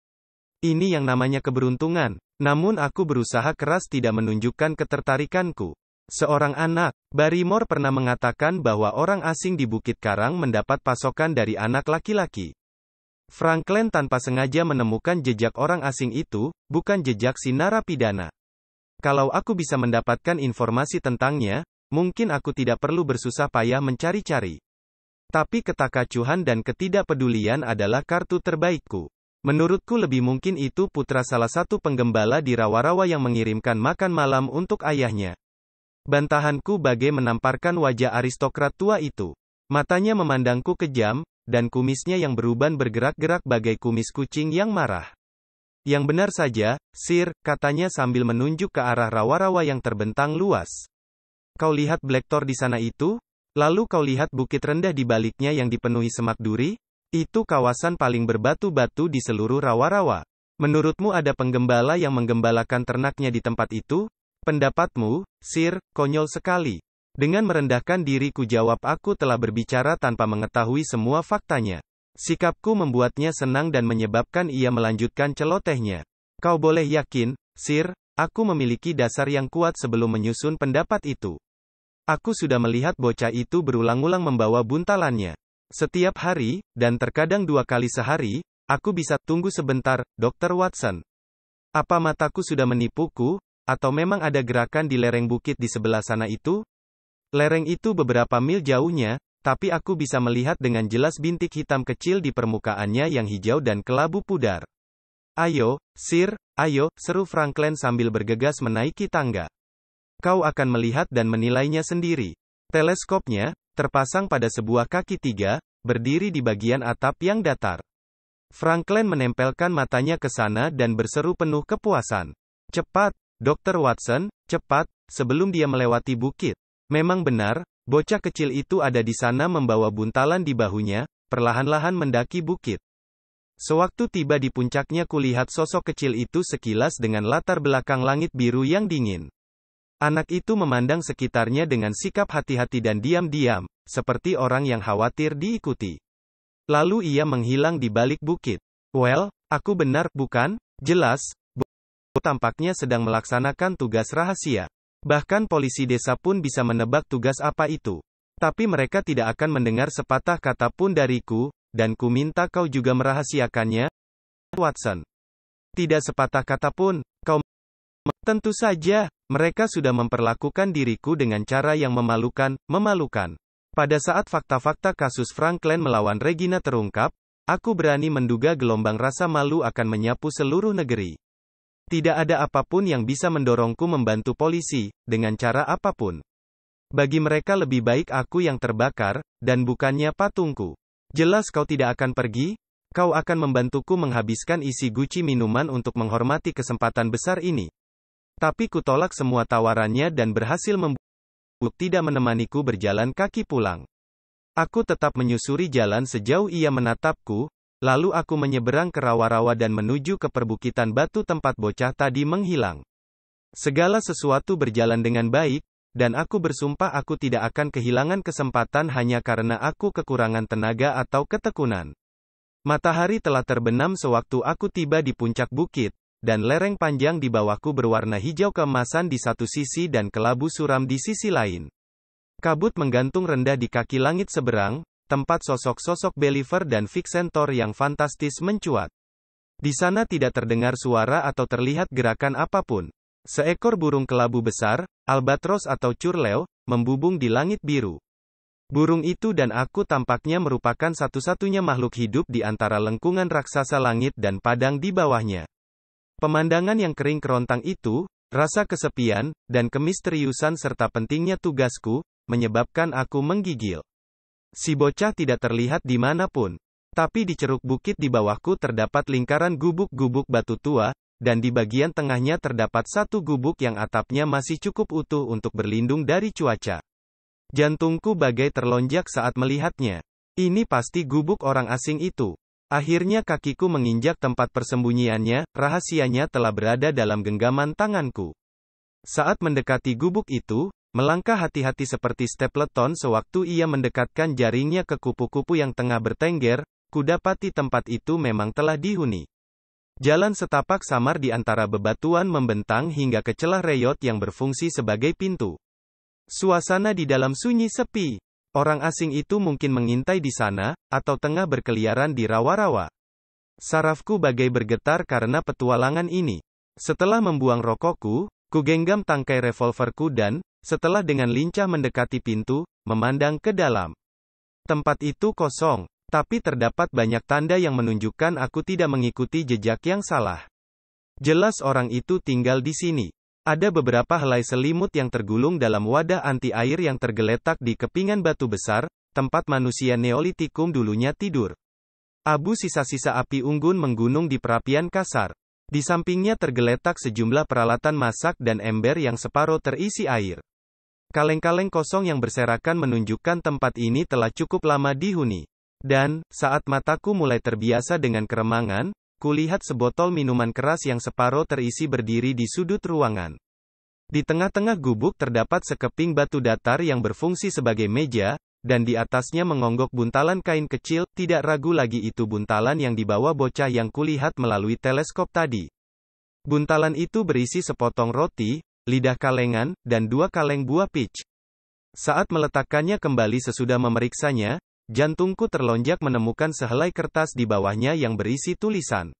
Ini yang namanya keberuntungan." Namun aku berusaha keras tidak menunjukkan ketertarikanku. "Seorang anak." Barrymore pernah mengatakan bahwa orang asing di Bukit Karang mendapat pasokan dari anak laki-laki. Franklin tanpa sengaja menemukan jejak orang asing itu, bukan jejak si narapidana. Kalau aku bisa mendapatkan informasi tentangnya, mungkin aku tidak perlu bersusah payah mencari-cari. Tapi ketakacuhan dan ketidakpedulian adalah kartu terbaikku. Menurutku lebih mungkin itu putra salah satu penggembala di rawa-rawa yang mengirimkan makan malam untuk ayahnya. Bantahanku bagai menamparkan wajah aristokrat tua itu. Matanya memandangku kejam, dan kumisnya yang beruban bergerak-gerak bagai kumis kucing yang marah. Yang benar saja, Sir, katanya sambil menunjuk ke arah rawa-rawa yang terbentang luas. Kau lihat Black Tor di sana itu? Lalu kau lihat bukit rendah di baliknya yang dipenuhi semak duri? Itu kawasan paling berbatu-batu di seluruh rawa-rawa. Menurutmu ada penggembala yang menggembalakan ternaknya di tempat itu? Pendapatmu, Sir, konyol sekali. Dengan merendahkan diri ku jawab aku telah berbicara tanpa mengetahui semua faktanya. Sikapku membuatnya senang dan menyebabkan ia melanjutkan celotehnya. Kau boleh yakin, Sir, aku memiliki dasar yang kuat sebelum menyusun pendapat itu. Aku sudah melihat bocah itu berulang-ulang membawa buntalannya. Setiap hari, dan terkadang 2 kali sehari. Aku bisa tunggu sebentar, Dr. Watson. Apa mataku sudah menipuku, atau memang ada gerakan di lereng bukit di sebelah sana itu? Lereng itu beberapa mil jauhnya, tapi aku bisa melihat dengan jelas bintik hitam kecil di permukaannya yang hijau dan kelabu pudar. Ayo, Sir, ayo, seru Franklin sambil bergegas menaiki tangga. Kau akan melihat dan menilainya sendiri. Teleskopnya, terpasang pada sebuah kaki 3, berdiri di bagian atap yang datar. Franklin menempelkan matanya ke sana dan berseru penuh kepuasan. Cepat, Dr. Watson, cepat, sebelum dia melewati bukit. Memang benar, bocah kecil itu ada di sana membawa buntalan di bahunya, perlahan-lahan mendaki bukit. Sewaktu tiba di puncaknya kulihat sosok kecil itu sekilas dengan latar belakang langit biru yang dingin. Anak itu memandang sekitarnya dengan sikap hati-hati dan diam-diam, seperti orang yang khawatir diikuti. Lalu ia menghilang di balik bukit. Well, aku benar, bukan? Jelas, tampaknya sedang melaksanakan tugas rahasia. Bahkan polisi desa pun bisa menebak tugas apa itu. Tapi mereka tidak akan mendengar sepatah kata pun dariku, dan ku minta kau juga merahasiakannya, Watson. Tidak sepatah kata pun, kau... Tentu saja, mereka sudah memperlakukan diriku dengan cara yang memalukan. Pada saat fakta-fakta kasus Franklin melawan Regina terungkap, aku berani menduga gelombang rasa malu akan menyapu seluruh negeri. Tidak ada apapun yang bisa mendorongku membantu polisi, dengan cara apapun. Bagi mereka lebih baik aku yang terbakar, dan bukannya patungku. Jelas kau tidak akan pergi? Kau akan membantuku menghabiskan isi guci minuman untuk menghormati kesempatan besar ini. Tapi kutolak semua tawarannya dan berhasil tidak menemaniku berjalan kaki pulang. Aku tetap menyusuri jalan sejauh ia menatapku, lalu aku menyeberang ke rawa-rawa dan menuju ke perbukitan batu tempat bocah tadi menghilang. Segala sesuatu berjalan dengan baik, dan aku bersumpah aku tidak akan kehilangan kesempatan hanya karena aku kekurangan tenaga atau ketekunan. Matahari telah terbenam sewaktu aku tiba di puncak bukit, dan lereng panjang di bawahku berwarna hijau keemasan di satu sisi dan kelabu suram di sisi lain. Kabut menggantung rendah di kaki langit seberang, tempat sosok-sosok Believer dan Vixentor yang fantastis mencuat. Di sana tidak terdengar suara atau terlihat gerakan apapun. Seekor burung kelabu besar, albatros atau curlew, membubung di langit biru. Burung itu dan aku tampaknya merupakan satu-satunya makhluk hidup di antara lengkungan raksasa langit dan padang di bawahnya. Pemandangan yang kering kerontang itu, rasa kesepian, dan kemisteriusan serta pentingnya tugasku, menyebabkan aku menggigil. Si bocah tidak terlihat dimanapun. Tapi di ceruk bukit di bawahku terdapat lingkaran gubuk-gubuk batu tua, dan di bagian tengahnya terdapat satu gubuk yang atapnya masih cukup utuh untuk berlindung dari cuaca. Jantungku bagai terlonjak saat melihatnya. Ini pasti gubuk orang asing itu. Akhirnya kakiku menginjak tempat persembunyiannya, rahasianya telah berada dalam genggaman tanganku. Saat mendekati gubuk itu, melangkah hati-hati seperti Stapleton sewaktu ia mendekatkan jaringnya ke kupu-kupu yang tengah bertengger, kudapati tempat itu memang telah dihuni. Jalan setapak samar di antara bebatuan membentang hingga ke celah reyot yang berfungsi sebagai pintu. Suasana di dalam sunyi sepi. Orang asing itu mungkin mengintai di sana, atau tengah berkeliaran di rawa-rawa. Sarafku bagai bergetar karena petualangan ini. Setelah membuang rokokku, ku genggam tangkai revolverku dan, setelah dengan lincah mendekati pintu, memandang ke dalam. Tempat itu kosong, tapi terdapat banyak tanda yang menunjukkan aku tidak mengikuti jejak yang salah. Jelas orang itu tinggal di sini. Ada beberapa helai selimut yang tergulung dalam wadah anti-air yang tergeletak di kepingan batu besar, tempat manusia Neolitikum dulunya tidur. Abu sisa-sisa api unggun menggunung di perapian kasar. Di sampingnya tergeletak sejumlah peralatan masak dan ember yang separuh terisi air. Kaleng-kaleng kosong yang berserakan menunjukkan tempat ini telah cukup lama dihuni. Dan, saat mataku mulai terbiasa dengan keremangan, kulihat sebotol minuman keras yang separuh terisi berdiri di sudut ruangan. Di tengah-tengah gubuk terdapat sekeping batu datar yang berfungsi sebagai meja, dan di atasnya mengonggok buntalan kain kecil, tidak ragu lagi itu buntalan yang dibawa bocah yang kulihat melalui teleskop tadi. Buntalan itu berisi sepotong roti, lidah kalengan, dan 2 kaleng buah peach. Saat meletakkannya kembali sesudah memeriksanya, jantungku terlonjak menemukan sehelai kertas di bawahnya yang berisi tulisan.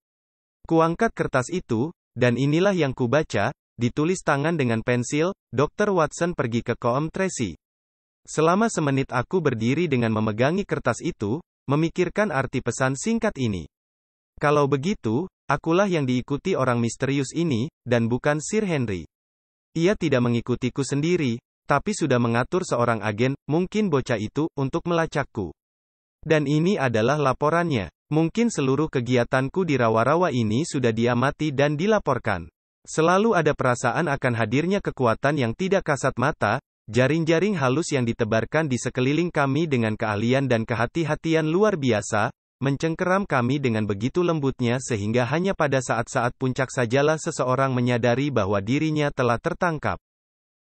Kuangkat kertas itu, dan inilah yang kubaca, ditulis tangan dengan pensil, Dr. Watson pergi ke Coombe Tracey. Selama semenit aku berdiri dengan memegangi kertas itu, memikirkan arti pesan singkat ini. Kalau begitu, akulah yang diikuti orang misterius ini, dan bukan Sir Henry. Ia tidak mengikutiku sendiri, tapi sudah mengatur seorang agen, mungkin bocah itu, untuk melacakku. Dan ini adalah laporannya. Mungkin seluruh kegiatanku di rawa-rawa ini sudah diamati dan dilaporkan. Selalu ada perasaan akan hadirnya kekuatan yang tidak kasat mata, jaring-jaring halus yang ditebarkan di sekeliling kami dengan keahlian dan kehati-hatian luar biasa, mencengkeram kami dengan begitu lembutnya sehingga hanya pada saat-saat puncak sajalah seseorang menyadari bahwa dirinya telah tertangkap.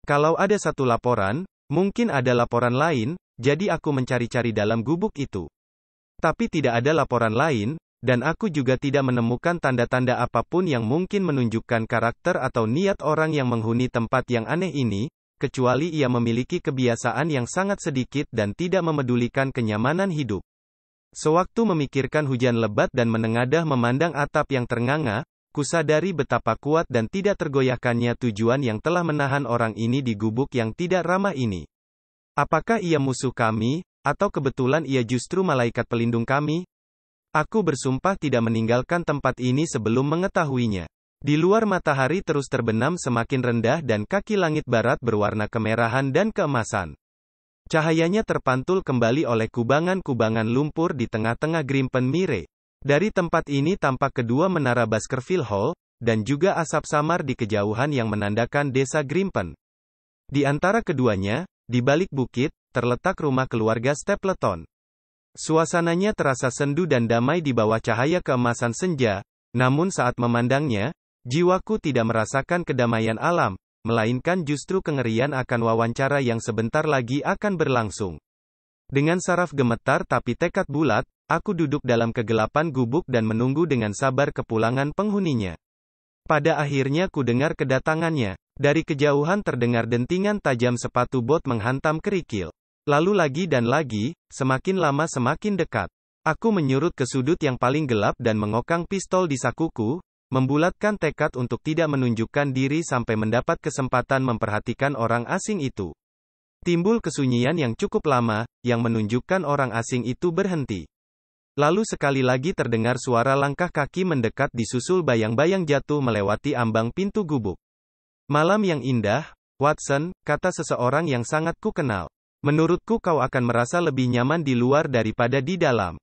Kalau ada satu laporan, mungkin ada laporan lain, jadi aku mencari-cari dalam gubuk itu. Tapi tidak ada laporan lain, dan aku juga tidak menemukan tanda-tanda apapun yang mungkin menunjukkan karakter atau niat orang yang menghuni tempat yang aneh ini, kecuali ia memiliki kebiasaan yang sangat sedikit dan tidak memedulikan kenyamanan hidup. Sewaktu memikirkan hujan lebat dan menengadah memandang atap yang ternganga, kusadari betapa kuat dan tidak tergoyahkannya tujuan yang telah menahan orang ini di gubuk yang tidak ramah ini. Apakah ia musuh kami, atau kebetulan ia justru malaikat pelindung kami? Aku bersumpah tidak meninggalkan tempat ini sebelum mengetahuinya. Di luar matahari terus terbenam semakin rendah dan kaki langit barat berwarna kemerahan dan keemasan. Cahayanya terpantul kembali oleh kubangan-kubangan lumpur di tengah-tengah Grimpen Mire. Dari tempat ini tampak kedua menara Baskerville Hall, dan juga asap samar di kejauhan yang menandakan desa Grimpen. Di antara keduanya, di balik bukit, terletak rumah keluarga Stapleton. Suasananya terasa sendu dan damai di bawah cahaya keemasan senja, namun saat memandangnya, jiwaku tidak merasakan kedamaian alam, melainkan justru kengerian akan wawancara yang sebentar lagi akan berlangsung. Dengan saraf gemetar tapi tekad bulat, aku duduk dalam kegelapan gubuk dan menunggu dengan sabar kepulangan penghuninya. Pada akhirnya ku dengar kedatangannya. Dari kejauhan terdengar dentingan tajam sepatu bot menghantam kerikil. Lalu lagi dan lagi, semakin lama semakin dekat. Aku menyurut ke sudut yang paling gelap dan mengokang pistol di sakuku, membulatkan tekad untuk tidak menunjukkan diri sampai mendapat kesempatan memperhatikan orang asing itu. Timbul kesunyian yang cukup lama, yang menunjukkan orang asing itu berhenti. Lalu sekali lagi terdengar suara langkah kaki mendekat disusul bayang-bayang jatuh melewati ambang pintu gubuk. Malam yang indah, Watson, kata seseorang yang sangat ku kenal. Menurutku kau akan merasa lebih nyaman di luar daripada di dalam.